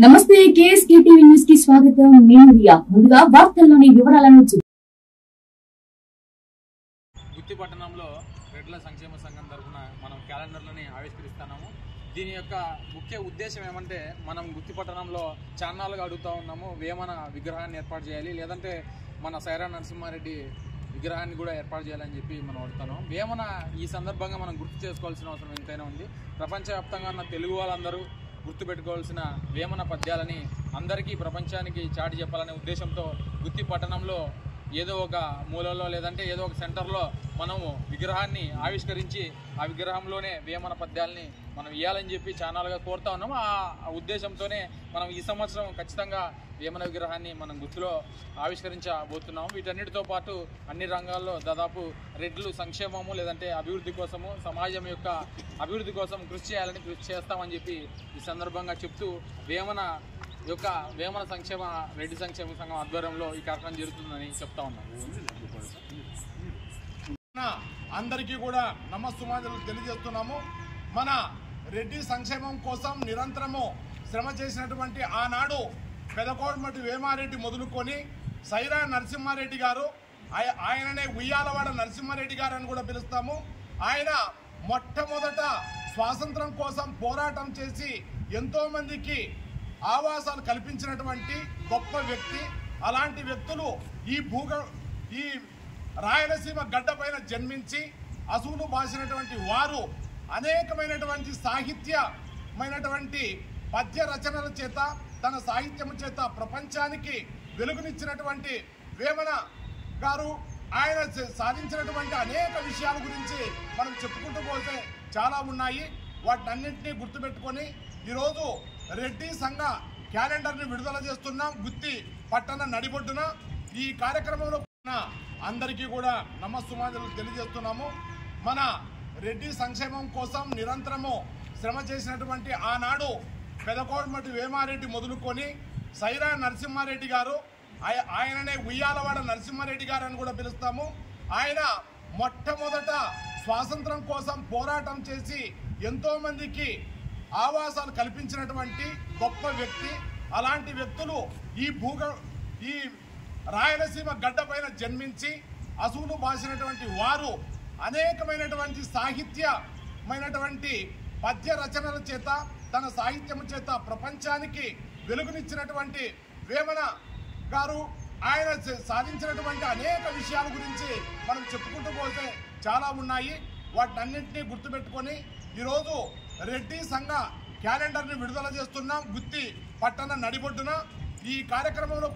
నమస్తే KSK TV news కి స్వాగతం. నేను రియా. ముందుగా వార్తల్లోని వివరాలను గుత్తి పట్టణంలో రెడ్ల సంక్షేమ సంఘం తరఫున మనం క్యాలెండర్లని ఆవిష్కరిస్తున్నాము. దీని యొక్క ముఖ్య ఉద్దేశం ఏమంటే, మనం గుత్తి పట్టణంలో చాన్నాళ్ళుగా అడుగుతూ ఉన్నాము, వేమన విగ్రహాన్ని ఏర్పాటు చేయాలి, లేదంటే మన సైరా నరసింహారెడ్డి విగ్రహాన్ని కూడా ఏర్పాటు చేయాలని చెప్పి మనం అడుగుతున్నాం. వేమన ఈ సందర్భంగా మనం గుర్తు చేసుకోవాల్సిన అవసరం ఎంతైనా ఉంది. ప్రపంచవ్యాప్తంగా ఉన్న తెలుగు వాళ్ళందరూ గుర్తుపెట్టుకోవాల్సిన వేమన పద్యాలని అందరికీ ప్రపంచానికి చాటి చెప్పాలనే ఉద్దేశంతో గుత్తి పట్టణంలో ఏదో ఒక మూలలో లేదంటే ఏదో ఒక సెంటర్లో మనము విగ్రహాన్ని ఆవిష్కరించి ఆ విగ్రహంలోనే వేమన పద్యాలని మనం ఇవ్వాలని చెప్పి ఛానల్గా కోరుతా ఉన్నాము. ఆ ఉద్దేశంతోనే మనం ఈ సంవత్సరం ఖచ్చితంగా వేమన విగ్రహాన్ని మనం గుత్తిలో ఆవిష్కరించబోతున్నాము. వీటన్నిటితో పాటు అన్ని రంగాల్లో దాదాపు రెడ్లు సంక్షేమము లేదంటే అభివృద్ధి కోసము, సమాజం యొక్క అభివృద్ధి కోసం కృషి చేస్తామని చెప్పి ఈ సందర్భంగా చెప్తూ వేమన సంక్షేమ రెడ్డి సంక్షేమ సంఘం ఆధ్వర్యంలో ఈ కార్యక్రమం జరుగుతుందని చెప్తా ఉన్నాం. అందరికీ కూడా నమస్సుమాంజలు తెలియజేస్తున్నాము. మన రెడ్డి సంక్షేమం కోసం నిరంతరము శ్రమ చేసినటువంటి ఆనాడు పెదకోడమటి వేమారెడ్డి మొదలుకొని సైరా నరసింహారెడ్డి గారు, ఆయననే ఉయ్యాలవాడ నరసింహారెడ్డి గారు అని కూడా పిలుస్తాము. ఆయన మొట్టమొదట స్వాతంత్రం కోసం పోరాటం చేసి ఎంతోమందికి ఆవాసాలు కల్పించినటువంటి గొప్ప వ్యక్తి. అలాంటి వ్యక్తులు ఈ రాయలసీమ గడ్డపైన జన్మించి అసూలు బాసినటువంటి వారు అనేకమైనటువంటి సాహిత్యమైనటువంటి పద్య రచనల చేత, తన సాహిత్యము చేత ప్రపంచానికి వెలుగునిచ్చినటువంటి వేమన గారు ఆయన సాధించినటువంటి అనేక విషయాల గురించి మనం చెప్పుకుంటూ పోతే చాలా ఉన్నాయి. వాటన్నింటినీ గుర్తుపెట్టుకొని ఈరోజు రెడ్డి సంఘ క్యాలెండర్ని విడుదల చేస్తున్నాం గుత్తి పట్టణ నడిబొడ్డున. ఈ కార్యక్రమంలో అందరికీ కూడా నమస్సుమాంజలు తెలియజేస్తున్నాము. మన రెడ్డి సంక్షేమం కోసం నిరంతరము శ్రమ చేసినటువంటి ఆనాడు పెదకోడమటి వేమారెడ్డి మొదలుకొని సైరా నరసింహారెడ్డి గారు, ఆయననే ఉయ్యాలవాడ నరసింహారెడ్డి గారు అని కూడా పిలుస్తాము. ఆయన మొట్టమొదట స్వాతంత్రం కోసం పోరాటం చేసి ఎంతోమందికి ఆవాసాలు కల్పించినటువంటి గొప్ప వ్యక్తి. అలాంటి వ్యక్తులు ఈ రాయలసీమ గడ్డపైన జన్మించి అసూలు బాసినటువంటి వారు అనేకమైనటువంటి సాహిత్యమైనటువంటి పద్య రచనల చేత, తన సాహిత్యము చేత ప్రపంచానికి వెలుగునిచ్చినటువంటి వేమన గారు ఆయన సాధించినటువంటి అనేక విషయాల గురించి మనం చెప్పుకుంటూ పోతే చాలా ఉన్నాయి. వాటన్నింటినీ గుర్తుపెట్టుకొని ఈరోజు రెడ్డి సంఘ క్యాలెండర్ని విడుదల చేస్తున్నాం గుత్తి పట్టణ నడిబొడ్డున. ఈ కార్యక్రమంలో